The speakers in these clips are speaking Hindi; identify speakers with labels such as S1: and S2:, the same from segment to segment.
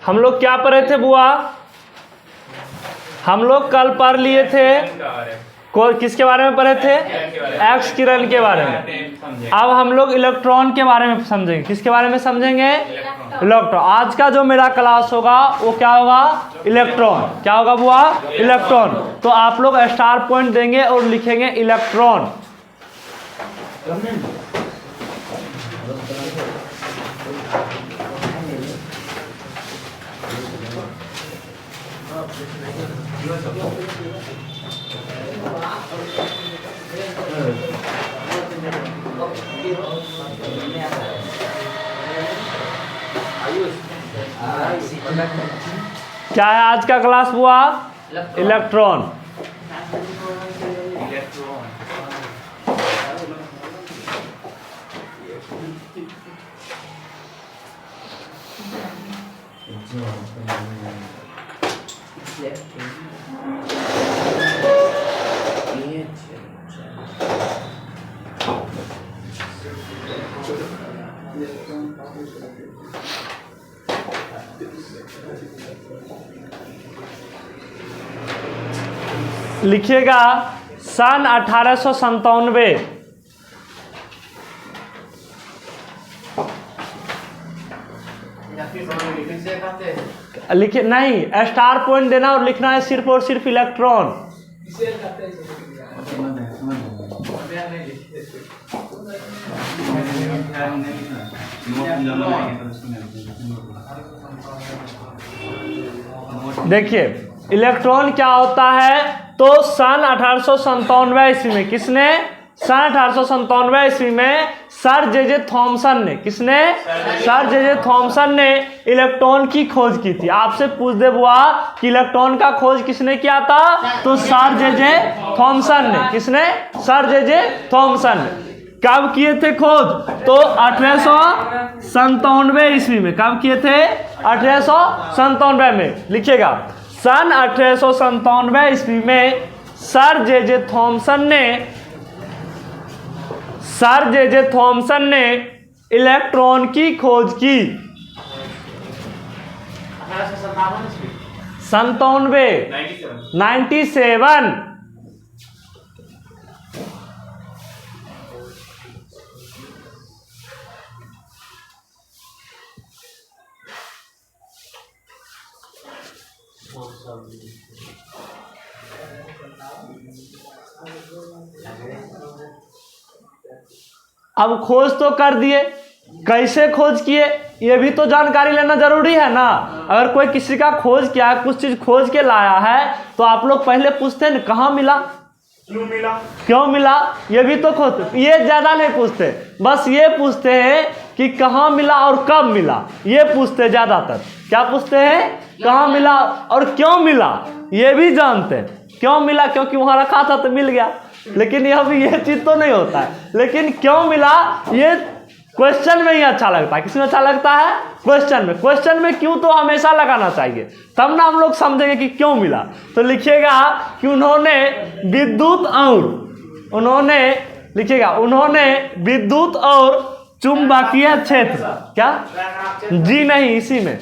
S1: हम लोग क्या पढ़े थे बुआ? हम लोग कल पढ़ लिए थे किसके बारे में पढ़े थे? एक्स किरण के बारे में। अब हम लोग इलेक्ट्रॉन के बारे में समझेंगे। किसके बारे में समझेंगे? इलेक्ट्रॉन। आज का जो मेरा क्लास होगा वो क्या होगा? इलेक्ट्रॉन। क्या होगा बुआ? इलेक्ट्रॉन। तो आप लोग स्टार पॉइंट देंगे और लिखेंगे इलेक्ट्रॉन। क्या है आज का क्लास हुआ? इलेक्ट्रॉन। लिखिएगा सन 1897। लिखिए नहीं, स्टार पॉइंट देना और लिखना है सिर्फ और सिर्फ इलेक्ट्रॉन। देखिए इलेक्ट्रॉन क्या होता है। तो सन 1897 ईस्वी में किसने? सन 1897 ईस्वी में सर जे थॉमसन ने, किसने? सर जे थॉमसन ने इलेक्ट्रॉन की खोज की थी। आपसे पूछ दे बुआ कि इलेक्ट्रॉन का खोज किसने किया था? तो सर जे थॉमसन ने। किसने? सर जे थॉमसन ने। कब किए थे खोज? तो 1897 ईस्वी में। कब किए थे? 1897 में। लिखिएगा सन 1897 ईस्वी में सर जे थॉमसन ने इलेक्ट्रॉन की खोज की। 97। अब खोज तो कर दिए, कैसे खोज किए ये भी तो जानकारी लेना जरूरी है ना। अगर कोई किसी का खोज किया है, कुछ चीज खोज के लाया है, तो आप लोग पहले पूछते हैं कहाँ मिला, क्यों मिला, ये भी तो खोजते। ये ज्यादा नहीं पूछते, बस ये पूछते हैं कि कहाँ मिला और कब मिला। ये पूछते हैं ज्यादातर। क्या पूछते हैं? कहाँ मिला और क्यों मिला। ये भी जानते हैं क्यों मिला, क्योंकि वहां रखा था तो मिल गया। लेकिन यह भी ये चीज तो नहीं होता है। लेकिन क्यों मिला ये क्वेश्चन में ही अच्छा लगता है। किसमें अच्छा लगता है? क्वेश्चन में। क्वेश्चन में क्यों तो हमेशा लगाना चाहिए, तब ना हम लोग समझेंगे कि क्यों मिला। तो लिखिएगा कि उन्होंने विद्युत और चुंबकीय क्षेत्र, क्या जी नहीं, इसी में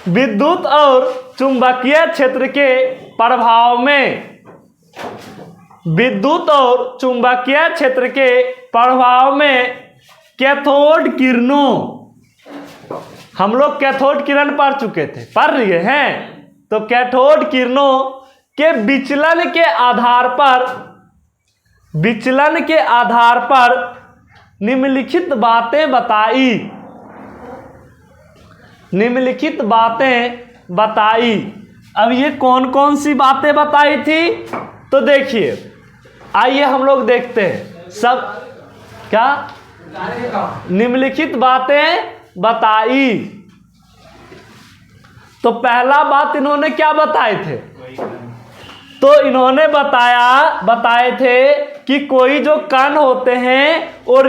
S1: विद्युत और चुंबकीय क्षेत्र के प्रभाव में, विद्युत और चुंबकीय क्षेत्र के प्रभाव में कैथोड किरणों, हम लोग कैथोड किरण पढ़ चुके थे, पढ़ लिए हैं। तो कैथोड किरणों के विचलन के आधार पर निम्नलिखित बातें बताई। अब ये कौन कौन सी बातें बताई थी? तो देखिए, आइए हम लोग देखते हैं सब क्या निम्नलिखित बातें बताई। तो पहला बात इन्होंने क्या बताए थे? तो इन्होंने बताए थे कि कोई जो कण होते हैं वो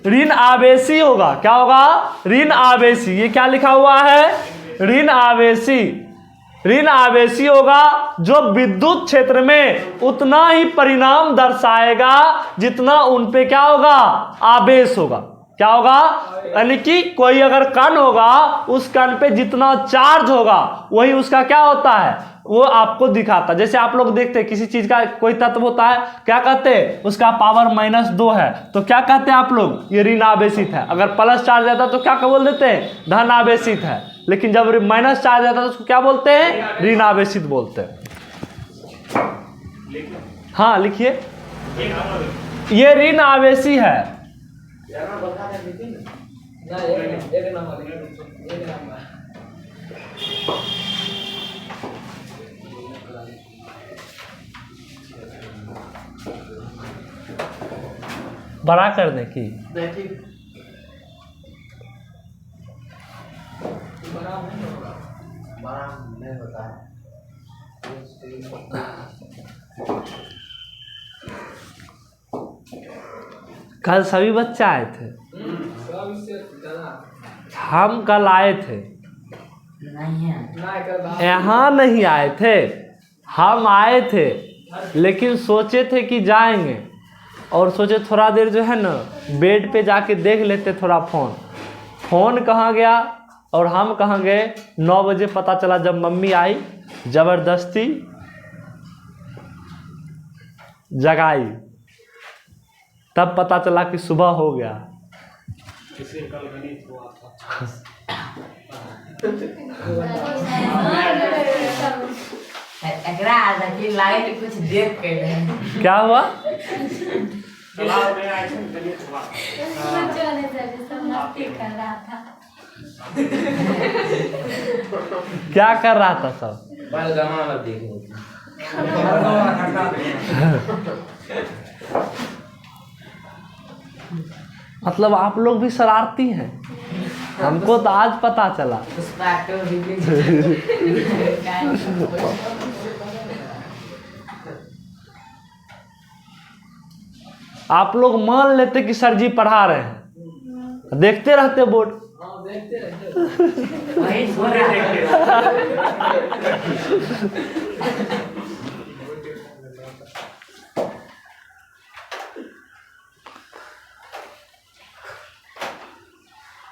S1: ऋण आवेशी होगा। क्या होगा? ऋण आवेशी। ये क्या लिखा हुआ है? ऋण आवेशी होगा, जो विद्युत क्षेत्र में उतना ही परिणाम दर्शाएगा जितना उन पे क्या होगा? आवेश होगा। क्या होगा, यानी कि कोई अगर कण होगा उस कण पे जितना चार्ज होगा वही उसका क्या होता है, वो आपको दिखाता है। जैसे आप लोग देखते हैं किसी चीज का कोई तत्व होता है, क्या कहते हैं, उसका पावर -2 है, तो क्या कहते हैं आप लोग, ये ऋण आवेशित है। अगर प्लस चार्ज आता है तो क्या बोल देते हैं, धन आवेशित है। लेकिन जब माइनस चार्ज आता है तो उसको क्या बोलते हैं, ऋण आवेशित बोलते हैं। हाँ लिखिए, ये ऋण आवेशी है। बड़ा करने की नहीं होता है। कल सभी बच्चे आए थे, हम कल आए थे, यहाँ नहीं आए थे, हम आए थे, लेकिन सोचे थे कि जाएंगे और सोचे थोड़ा देर जो है ना बेड पे जाके देख लेते थोड़ा फोन कहाँ गया और हम कहाँ गए। 9 बजे पता चला जब मम्मी आई जबरदस्ती जगाई, तब पता चला कि सुबह हो गया।
S2: कल गणित हुआ था।
S3: लाइट कुछ देख के
S1: क्या हुआ, क्या कर रहा था सब, मतलब आप लोग भी शरारती हैं, हमको तो आज पता चला। आप लोग मान लेते कि सर जी पढ़ा रहे हैं, देखते रहते बोर्ड।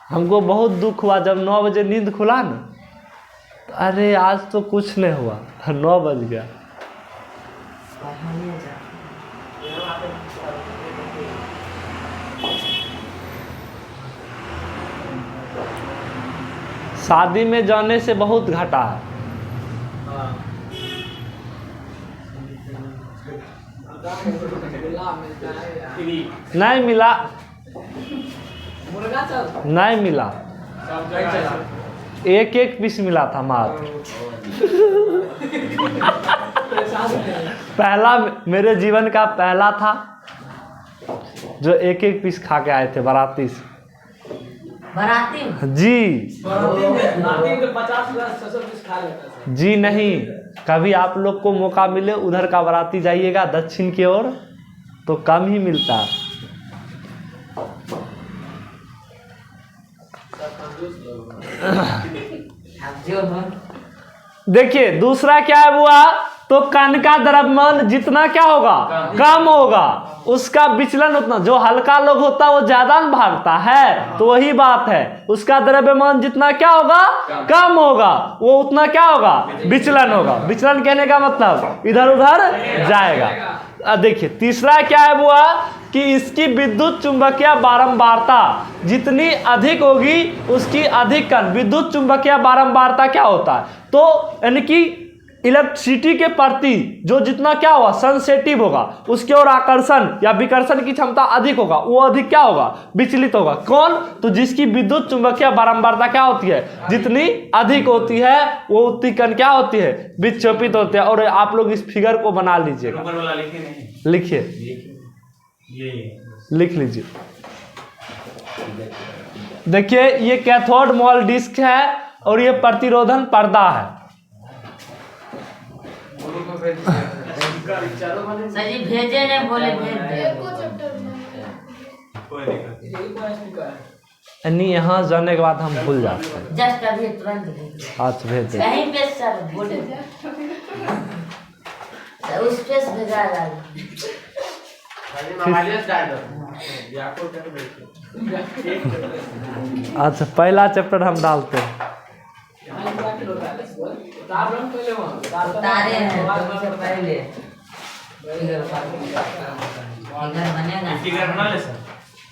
S1: हमको बहुत दुख हुआ जब 9 बजे नींद खुला ना, तो अरे आज तो कुछ नहीं हुआ, 9 बज गया। शादी में जाने से बहुत घटा है। नहीं मिला, नहीं मिला, एक पीस मिला था मात्र। पहला मेरे जीवन का पहला था जो एक पीस खा के आए थे बाराती से।
S3: बाराती
S1: जी, जी नहीं, कभी आप लोग को मौका मिले उधर का बाराती जाइएगा दक्षिण की ओर तो कम ही मिलता है। देखिए दूसरा क्या है हुआ, तो कण का द्रव्यमान जितना क्या होगा, कम होगा, उसका विचलन उतना, जो हल्का लोग होता है वो ज्यादा भागता है, तो वही बात है, उसका द्रव्यमान जितना क्या होगा, कम होगा, वो उतना क्या होगा, विचलन होगा। विचलन कहने का मतलब इधर उधर जाएगा। देखिए तीसरा क्या है हुआ कि इसकी विद्युत चुंबकीय बारंबारता जितनी अधिक होगी उसकी अधिक कण। विद्युत चुंबकीय बारंबारता क्या होता है, तो यानी कि इलेक्ट्रिसिटी के प्रति जो जितना क्या होगा, सेंसिटिव होगा, उसकी ओर आकर्षण या विकर्षण की क्षमता अधिक होगा, वो अधिक क्या होगा, विचलित होगा। कौन, तो जिसकी विद्युत चुंबकीय बारंबारता क्या होती है, जितनी अधिक होती है वो उतनी कण क्या होती है, विक्षेपित होती है। और आप लोग इस फिगर को बना लीजिएगा, लिखिए, लिख लीजिए। देखिए ये कैथोड मॉल डिस्क है और ये प्रतिरोधन पर्दा है।
S3: सर जी भेजे ने बोले भेज
S1: नहीं, यहाँ जाने के बाद हम भूल जाते हैं।
S3: जस्ट अभी तुरंत
S1: आज भेज दे।
S3: कहीं पे सर बोले उस पे भेजा
S1: अच्छा पहला चैप्टर हम डालते हैं।
S3: उतारे हैं तुमसे पहले फिगर बनेगा।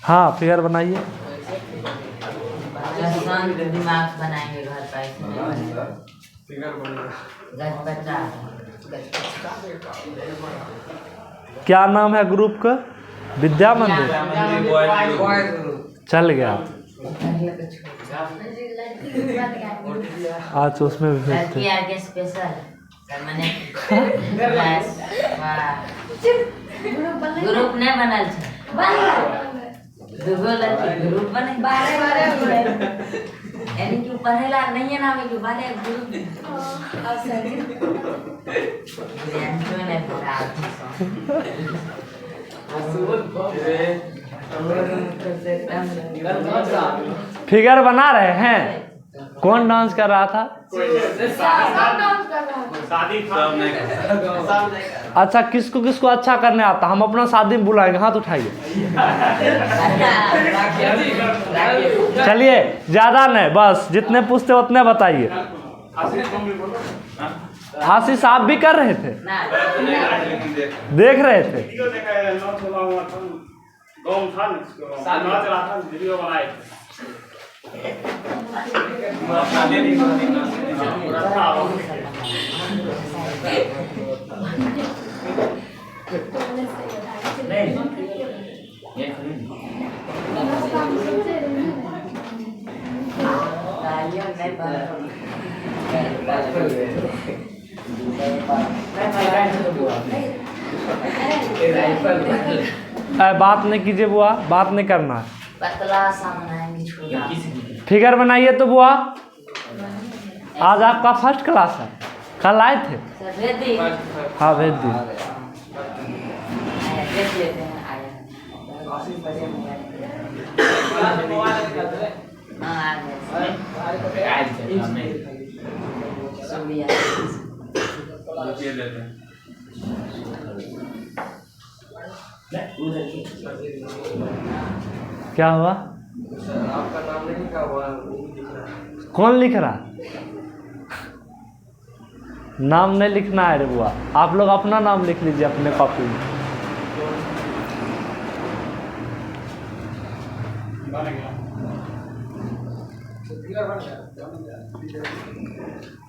S1: हाँ फिगर बनाइए।
S3: शांत दिमाग बनाएंगे घर पर गजपचा।
S1: क्या नाम है ग्रुप का? विद्या मंदिर। चल गया। आज उसमें भी भेजते हैं।
S3: के स्पेशल मैंने ग्रुप नहीं बनल छे। दुगो लड़की ग्रुप बने यानी कि पढ़ेला नहीं है ना कि बारे ग्रुप
S1: फिगर बना रहे हैं। कौन डांस कर रहा था? अच्छा किसको किसको अच्छा करने आता? हम अपना शादी में बुलाएंगे, हाथ उठाइए। चलिए ज्यादा नहीं, बस जितने पूछते उतने बताइए। आशीष आप भी कर रहे थे? देख रहे थे? बात नहीं कीजिए बुआ, बात नहीं करना है।
S3: पतला सा बनाएंगे छोटा।
S1: फिगर बनाइए तो बुआ। आज आपका फर्स्ट क्लास है, कल आए थे? हाँ भेज दी। क्या हुआ?
S2: आपका नाम नहीं लिखा हुआ,
S1: कौन लिख रहा? नाम नहीं लिखना है रे बुआ, आप लोग अपना नाम लिख लीजिए अपने कॉपी में।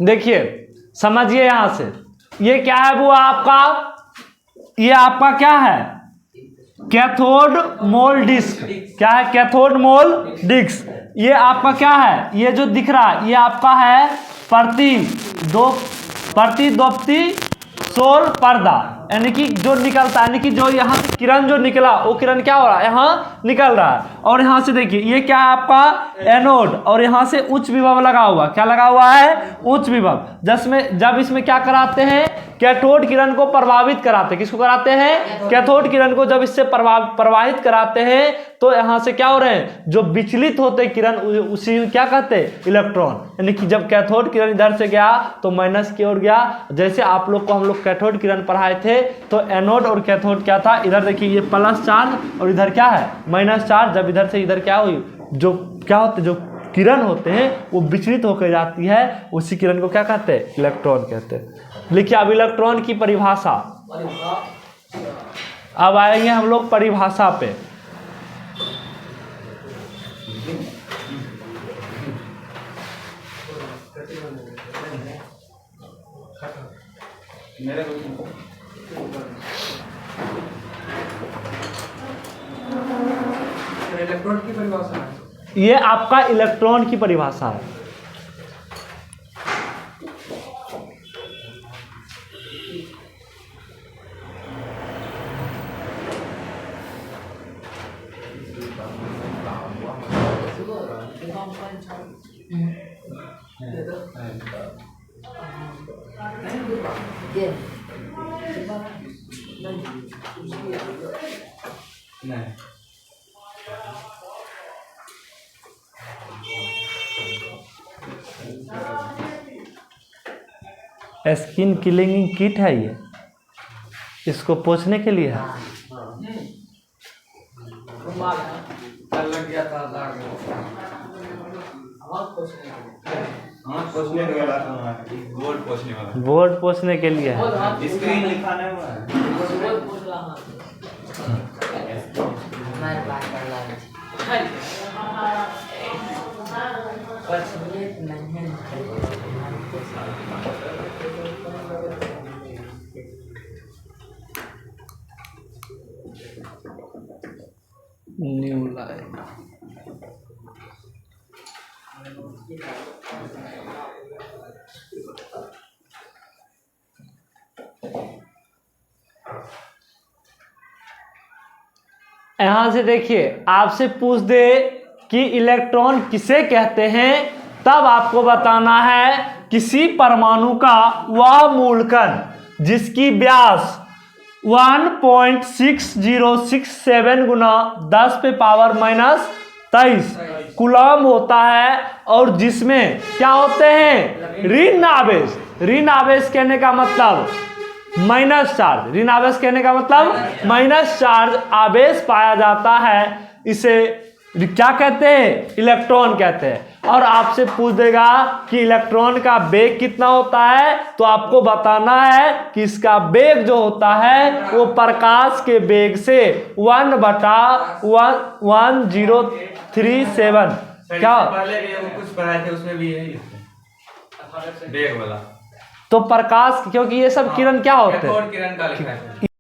S1: देखिए समझिए यहाँ से, ये क्या है बुआ आपका? ये आपका क्या है? कैथोड मोल डिस्क। क्या है? कैथोड मोल डिस्क। ये आपका क्या है? ये जो दिख रहा है ये आपका है प्रतिद्वप्ती सोल पर्दा, यानी कि जो निकलता है, यानी कि जो यहाँ किरण जो निकला वो किरण क्या हो रहा है? यहाँ निकल रहा है। और यहाँ से देखिए ये क्या है आपका? एनोड। और यहाँ से उच्च विभव लगा हुआ, क्या लगा हुआ है? उच्च विभव। जिसमें जब इसमें क्या कराते हैं? कैथोड किरण को प्रभावित कराते हैं। किसको कराते हैं? कैथोड किरण को जब इससे प्रवाहित कराते हैं तो यहाँ से क्या हो रहे हैं? जो विचलित होते किरण उसी क्या कहते हैं? इलेक्ट्रॉन। यानी कि जब कैथोड किरण इधर से गया तो माइनस की ओर गया। जैसे आप लोग को हम लोग कैथोड किरण पढ़ाए थे तो एनोड और कैथोड क्या था? इधर देखिए ये प्लस चार्ज और इधर क्या है? Minus charge. जब इधर से इधर क्या हुई, जो क्या होते, जो किरण होते हैं वो विचलित होकर जाती है, उसी किरण को क्या कहते हैं? इलेक्ट्रॉन कहते हैं। लिखिए अब इलेक्ट्रॉन की परिभाषा। अब आएंगे हम लोग परिभाषा पे।
S2: इलेक्ट्रॉन की परिभाषा है।
S1: ये आपका इलेक्ट्रॉन की परिभाषा है। स्किन किलिंग किट है ये, इसको पोंछने के लिए है।
S4: पोछने वाला कहाँ है? बोर्ड पोछने वाला।
S1: बोर्ड पोछने के लिए है।
S4: स्क्रीन लिखाने वाला है।
S3: हमारे बात कर रहा है पछुए नहीं
S1: न्यू लाइन। यहां से देखिए, आपसे पूछ दे कि इलेक्ट्रॉन किसे कहते हैं, तब आपको बताना है किसी परमाणु का वह मूलकण जिसकी व्यास 1.6067 गुना 10 पे पावर -23 कूलम होता है, और जिसमें क्या होते हैं, ऋण आवेश। ऋण आवेश कहने का मतलब माइनस चार्ज, ऋण आवेश कहने का मतलब माइनस चार्ज आवेश पाया जाता है, इसे क्या कहते हैं, इलेक्ट्रॉन कहते हैं। और आपसे पूछ देगा कि इलेक्ट्रॉन का वेग कितना होता है, तो आपको बताना है कि इसका वेग जो होता है वो प्रकाश के वेग से 1/1037 क्या
S4: पहले भी वो कुछ पढ़ाए थे, उसमें भी यही बेग वाला।
S1: तो प्रकाश, क्योंकि ये सब किरण क्या होते हैं,
S4: कैथोड किरण का लिखा है।